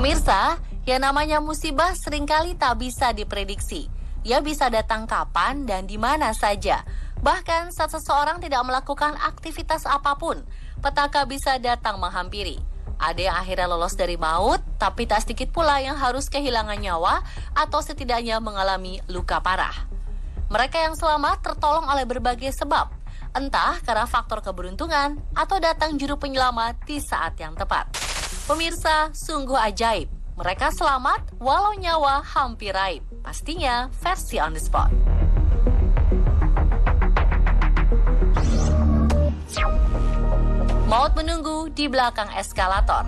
Pemirsa, yang namanya musibah seringkali tak bisa diprediksi. Ia bisa datang kapan dan di mana saja. Bahkan saat seseorang tidak melakukan aktivitas apapun, petaka bisa datang menghampiri. Ada yang akhirnya lolos dari maut, tapi tak sedikit pula yang harus kehilangan nyawa atau setidaknya mengalami luka parah. Mereka yang selamat tertolong oleh berbagai sebab, entah karena faktor keberuntungan atau datang juru penyelamat di saat yang tepat. Pemirsa, sungguh ajaib. Mereka selamat walau nyawa hampir raib. Pastinya versi on the spot. Maut menunggu di belakang eskalator.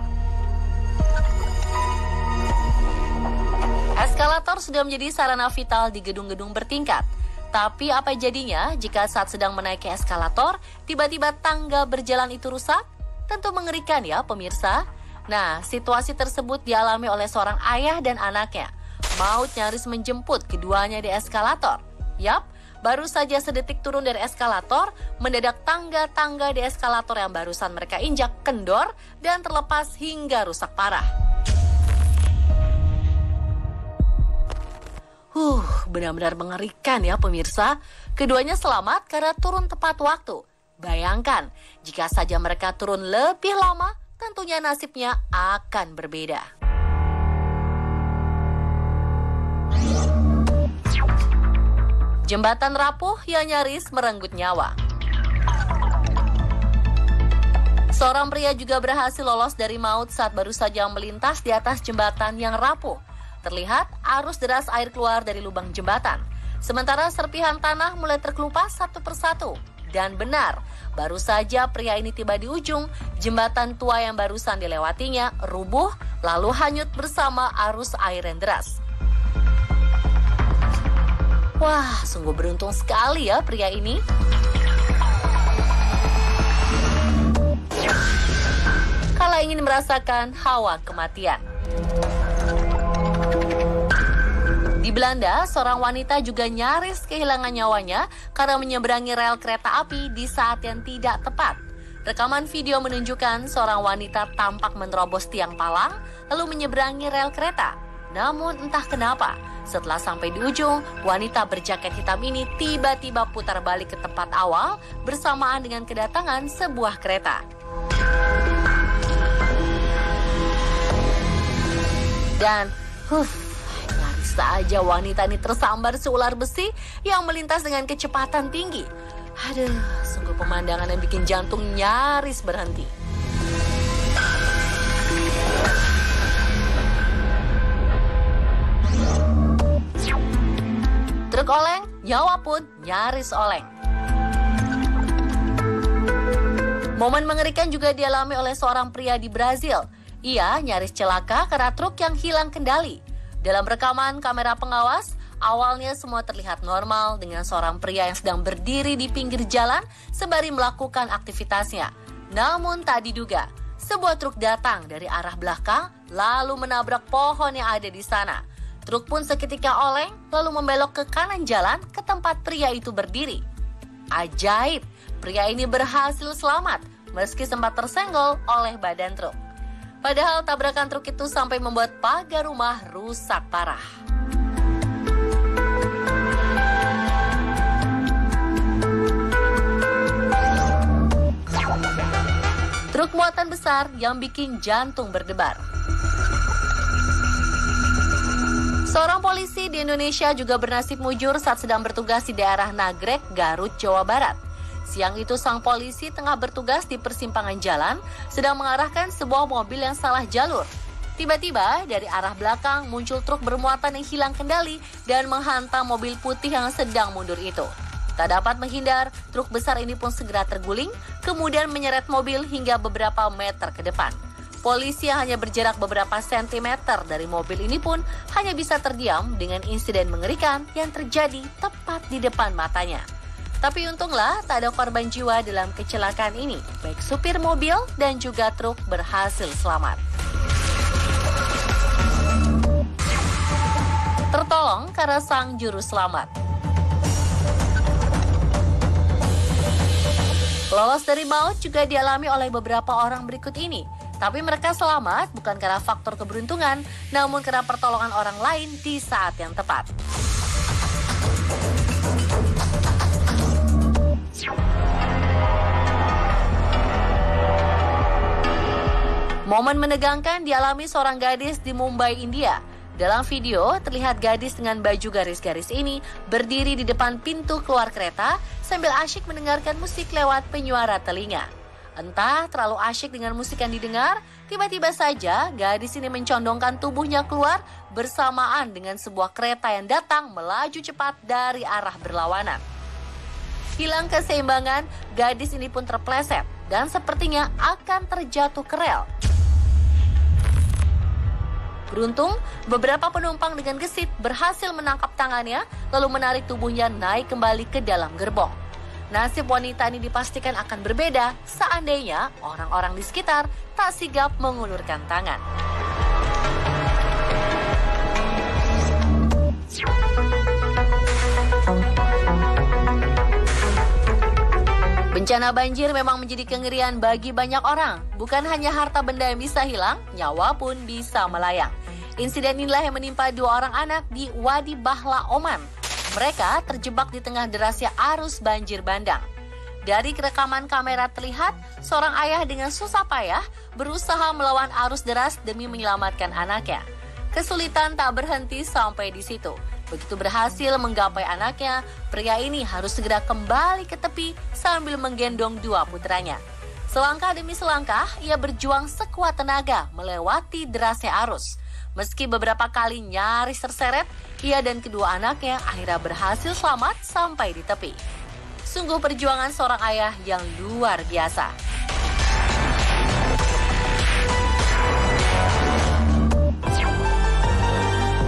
Eskalator sudah menjadi sarana vital di gedung-gedung bertingkat. Tapi apa jadinya jika saat sedang menaiki eskalator, tiba-tiba tangga berjalan itu rusak? Tentu mengerikan ya pemirsa. Nah, situasi tersebut dialami oleh seorang ayah dan anaknya. Maut nyaris menjemput keduanya di eskalator. Yap, baru saja sedetik turun dari eskalator, mendadak tangga-tangga di eskalator yang barusan mereka injak kendor dan terlepas hingga rusak parah. Benar-benar mengerikan ya pemirsa. Keduanya selamat karena turun tepat waktu. Bayangkan, jika saja mereka turun lebih lama, tentunya nasibnya akan berbeda. Jembatan rapuh yang nyaris merenggut nyawa. Seorang pria juga berhasil lolos dari maut saat baru saja melintas di atas jembatan yang rapuh. Terlihat arus deras air keluar dari lubang jembatan. Sementara serpihan tanah mulai terkelupas satu persatu. Dan benar, baru saja pria ini tiba di ujung, jembatan tua yang barusan dilewatinya rubuh lalu hanyut bersama arus air yang deras. Wah, sungguh beruntung sekali ya pria ini. Kala ingin merasakan hawa kematian. Di Belanda, seorang wanita juga nyaris kehilangan nyawanya karena menyeberangi rel kereta api di saat yang tidak tepat. Rekaman video menunjukkan seorang wanita tampak menerobos tiang palang lalu menyeberangi rel kereta. Namun entah kenapa, setelah sampai di ujung, wanita berjaket hitam ini tiba-tiba putar balik ke tempat awal bersamaan dengan kedatangan sebuah kereta. Dan, nyaris saja wanita ini tersambar seular besi yang melintas dengan kecepatan tinggi. Aduh, sungguh pemandangan yang bikin jantung nyaris berhenti. Truk oleng, nyawa pun nyaris oleng. Momen mengerikan juga dialami oleh seorang pria di Brazil. Ia nyaris celaka karena truk yang hilang kendali. Dalam rekaman kamera pengawas, awalnya semua terlihat normal dengan seorang pria yang sedang berdiri di pinggir jalan sembari melakukan aktivitasnya. Namun tak diduga, sebuah truk datang dari arah belakang lalu menabrak pohon yang ada di sana. Truk pun seketika oleng lalu membelok ke kanan jalan ke tempat pria itu berdiri. Ajaib, pria ini berhasil selamat meski sempat tersenggol oleh badan truk. Padahal tabrakan truk itu sampai membuat pagar rumah rusak parah. Truk muatan besar yang bikin jantung berdebar. Seorang polisi di Indonesia juga bernasib mujur saat sedang bertugas di daerah Nagrek, Garut, Jawa Barat. Siang itu sang polisi tengah bertugas di persimpangan jalan, sedang mengarahkan sebuah mobil yang salah jalur. Tiba-tiba dari arah belakang muncul truk bermuatan yang hilang kendali dan menghantam mobil putih yang sedang mundur itu. Tak dapat menghindar, truk besar ini pun segera terguling, kemudian menyeret mobil hingga beberapa meter ke depan. Polisi yang hanya berjarak beberapa sentimeter dari mobil ini pun hanya bisa terdiam dengan insiden mengerikan yang terjadi tepat di depan matanya. Tapi untunglah tak ada korban jiwa dalam kecelakaan ini. Baik supir mobil dan juga truk berhasil selamat. Tertolong karena sang juru selamat. Lolos dari maut juga dialami oleh beberapa orang berikut ini. Tapi mereka selamat bukan karena faktor keberuntungan, namun karena pertolongan orang lain di saat yang tepat. Momen menegangkan dialami seorang gadis di Mumbai, India. Dalam video, terlihat gadis dengan baju garis-garis ini berdiri di depan pintu keluar kereta sambil asyik mendengarkan musik lewat penyuara telinga. Entah terlalu asyik dengan musik yang didengar, tiba-tiba saja gadis ini mencondongkan tubuhnya keluar bersamaan dengan sebuah kereta yang datang melaju cepat dari arah berlawanan. Hilang keseimbangan, gadis ini pun terpleset dan sepertinya akan terjatuh ke rel. Beruntung, beberapa penumpang dengan gesit berhasil menangkap tangannya lalu menarik tubuhnya naik kembali ke dalam gerbong. Nasib wanita ini dipastikan akan berbeda seandainya orang-orang di sekitar tak sigap mengulurkan tangan. Bencana banjir memang menjadi kengerian bagi banyak orang. Bukan hanya harta benda yang bisa hilang, nyawa pun bisa melayang. Insiden inilah yang menimpa 2 orang anak di Wadi Bahla, Oman. Mereka terjebak di tengah derasnya arus banjir bandang. Dari rekaman kamera terlihat, seorang ayah dengan susah payah berusaha melawan arus deras demi menyelamatkan anaknya. Kesulitan tak berhenti sampai di situ. Begitu berhasil menggapai anaknya, pria ini harus segera kembali ke tepi sambil menggendong 2 putranya. Selangkah demi selangkah, ia berjuang sekuat tenaga melewati derasnya arus. Meski beberapa kali nyaris terseret, ia dan kedua anaknya akhirnya berhasil selamat sampai di tepi. Sungguh perjuangan seorang ayah yang luar biasa.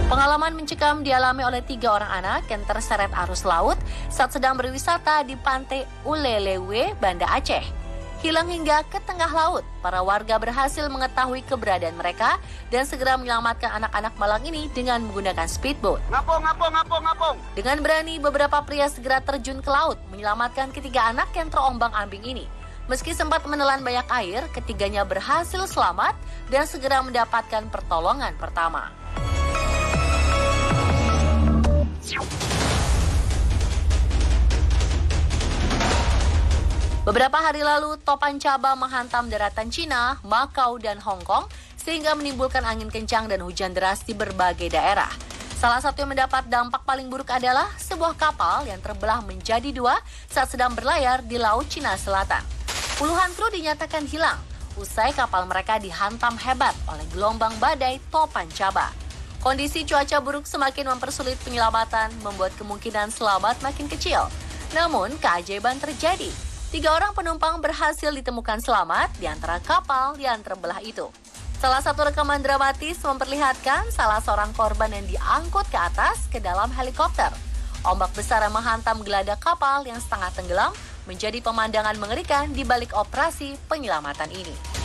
Pengalaman mencekam dialami oleh 3 orang anak yang terseret arus laut saat sedang berwisata di pantai Ulelewe, Banda Aceh. Hilang hingga ke tengah laut, para warga berhasil mengetahui keberadaan mereka dan segera menyelamatkan anak-anak malang ini dengan menggunakan speedboat. Ngapung. Dengan berani, beberapa pria segera terjun ke laut menyelamatkan ketiga anak yang terombang-ambing ini. Meski sempat menelan banyak air, ketiganya berhasil selamat dan segera mendapatkan pertolongan pertama. Beberapa hari lalu, topan Chaba menghantam daratan Cina, Makau, dan Hong Kong sehingga menimbulkan angin kencang dan hujan deras di berbagai daerah. Salah satu yang mendapat dampak paling buruk adalah sebuah kapal yang terbelah menjadi 2 saat sedang berlayar di Laut Cina Selatan. Puluhan kru dinyatakan hilang usai kapal mereka dihantam hebat oleh gelombang badai topan Chaba. Kondisi cuaca buruk semakin mempersulit penyelamatan, membuat kemungkinan selamat makin kecil. Namun, keajaiban terjadi. 3 orang penumpang berhasil ditemukan selamat di antara kapal yang terbelah itu. Salah satu rekaman dramatis memperlihatkan salah seorang korban yang diangkut ke atas ke dalam helikopter. Ombak besar yang menghantam geladak kapal yang setengah tenggelam menjadi pemandangan mengerikan di balik operasi penyelamatan ini.